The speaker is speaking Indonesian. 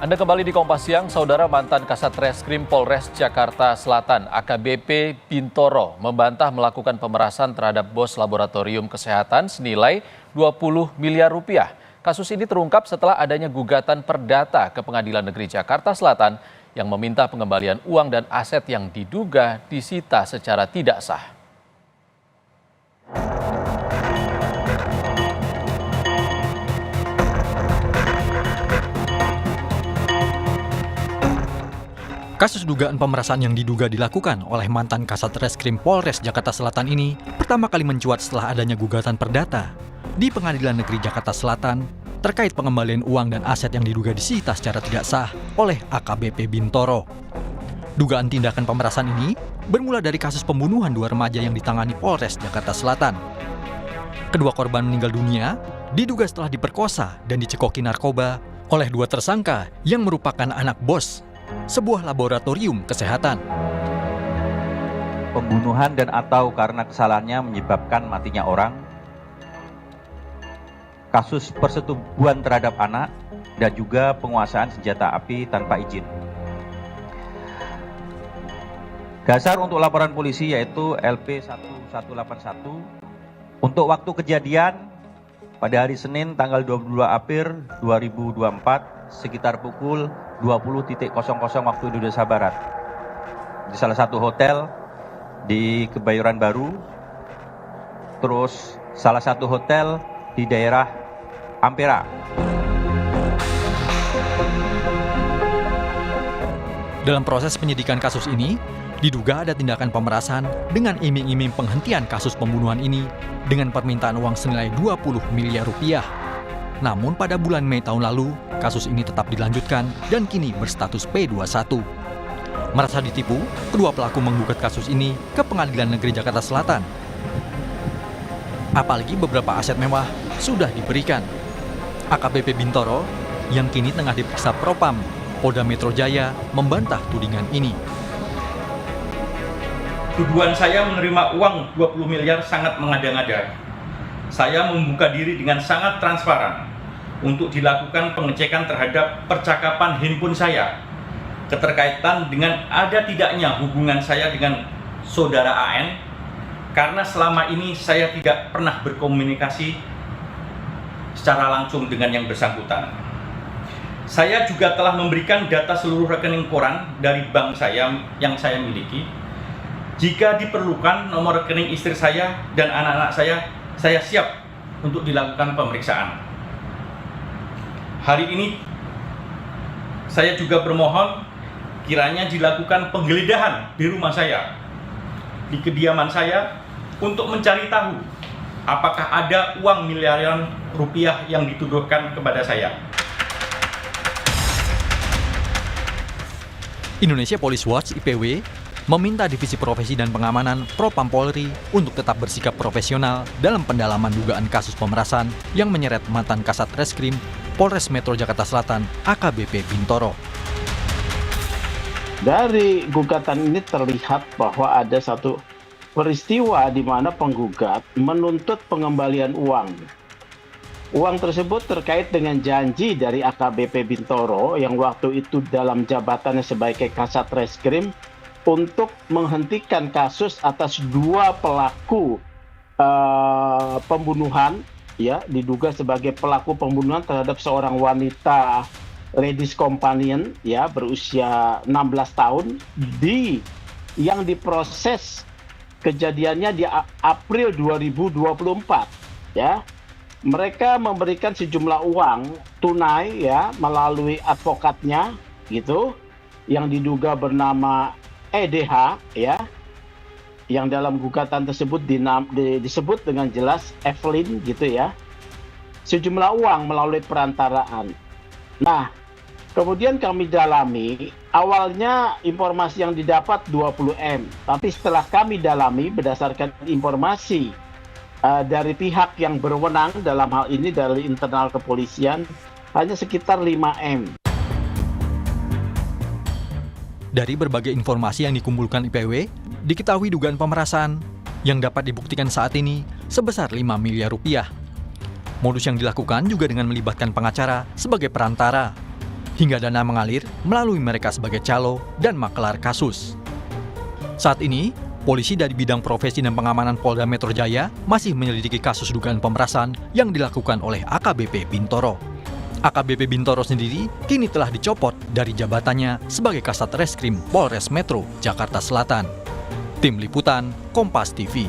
Anda kembali di Kompas Siang, Saudara. Mantan Kasat Reskrim Polres Jakarta Selatan AKBP Bintoro membantah melakukan pemerasan terhadap bos laboratorium kesehatan senilai 20 miliar rupiah. Kasus ini terungkap setelah adanya gugatan perdata ke Pengadilan Negeri Jakarta Selatan yang meminta pengembalian uang dan aset yang diduga disita secara tidak sah. Kasus dugaan pemerasan yang diduga dilakukan oleh mantan Kasat Reskrim Polres Jakarta Selatan ini pertama kali mencuat setelah adanya gugatan perdata di Pengadilan Negeri Jakarta Selatan terkait pengembalian uang dan aset yang diduga disita secara tidak sah oleh AKBP Bintoro. Dugaan tindakan pemerasan ini bermula dari kasus pembunuhan dua remaja yang ditangani Polres Jakarta Selatan. Kedua korban meninggal dunia diduga setelah diperkosa dan dicekoki narkoba oleh dua tersangka yang merupakan anak bos sebuah laboratorium kesehatan. Pembunuhan dan atau karena kesalahannya menyebabkan matinya orang, kasus persetubuhan terhadap anak, dan juga penguasaan senjata api tanpa izin. Dasar untuk laporan polisi yaitu LP 1181 untuk waktu kejadian pada hari Senin tanggal 22 April 2024 sekitar pukul 20.00 waktu Indonesia Barat di salah satu hotel di Kebayoran Baru, terus salah satu hotel di daerah Ampera. Dalam proses penyidikan kasus ini, diduga ada tindakan pemerasan dengan iming-iming penghentian kasus pembunuhan ini dengan permintaan uang senilai 20 miliar rupiah. Namun pada bulan Mei tahun lalu, kasus ini tetap dilanjutkan dan kini berstatus P21. Merasa ditipu, kedua pelaku menggugat kasus ini ke Pengadilan Negeri Jakarta Selatan. Apalagi beberapa aset mewah sudah diberikan. AKBP Bintoro yang kini tengah diperiksa Propam Polda Metro Jaya membantah tudingan ini. Tuduhan saya menerima uang 20 miliar sangat mengada-ngada. Saya membuka diri dengan sangat transparan untuk dilakukan pengecekan terhadap percakapan handphone saya, keterkaitan dengan ada tidaknya hubungan saya dengan saudara AN, karena selama ini saya tidak pernah berkomunikasi secara langsung dengan yang bersangkutan. Saya juga telah memberikan data seluruh rekening koran dari bank saya yang saya miliki. Jika diperlukan nomor rekening istri saya dan anak-anak saya siap untuk dilakukan pemeriksaan. Hari ini saya juga bermohon kiranya dilakukan penggeledahan di rumah saya, di kediaman saya, untuk mencari tahu apakah ada uang miliaran rupiah yang dituduhkan kepada saya. Indonesia Police Watch (IPW) meminta Divisi Profesi dan Pengamanan Propam Polri untuk tetap bersikap profesional dalam pendalaman dugaan kasus pemerasan yang menyeret mantan Kasat Reskrim Polres Metro Jakarta Selatan AKBP Bintoro. Dari gugatan ini terlihat bahwa ada satu peristiwa di mana penggugat menuntut pengembalian uang. Uang tersebut terkait dengan janji dari AKBP Bintoro yang waktu itu dalam jabatannya sebagai Kasat Reskrim untuk menghentikan kasus atas dua pelaku pembunuhan, ya, diduga sebagai pelaku pembunuhan terhadap seorang wanita ladies companion, ya, berusia 16 tahun yang diproses kejadiannya di April 2024, ya. Mereka memberikan sejumlah uang tunai, ya, melalui advokatnya gitu yang diduga bernama EDH, ya, yang dalam gugatan tersebut disebut dengan jelas Evelyn gitu, ya, sejumlah uang melalui perantaraan. Nah, kemudian kami dalami, awalnya informasi yang didapat 20M, tapi setelah kami dalami berdasarkan informasi dari pihak yang berwenang dalam hal ini dari internal kepolisian, hanya sekitar 5M. Dari berbagai informasi yang dikumpulkan IPW, diketahui dugaan pemerasan yang dapat dibuktikan saat ini sebesar 5 miliar rupiah. Modus yang dilakukan juga dengan melibatkan pengacara sebagai perantara. hingga dana mengalir melalui mereka sebagai calo dan makelar kasus. Saat ini, polisi dari bidang profesi dan pengamanan Polda Metro Jaya masih menyelidiki kasus dugaan pemerasan yang dilakukan oleh AKBP Bintoro. AKBP Bintoro sendiri kini telah dicopot dari jabatannya sebagai Kasat Reskrim Polres Metro Jakarta Selatan. Tim Liputan, Kompas TV.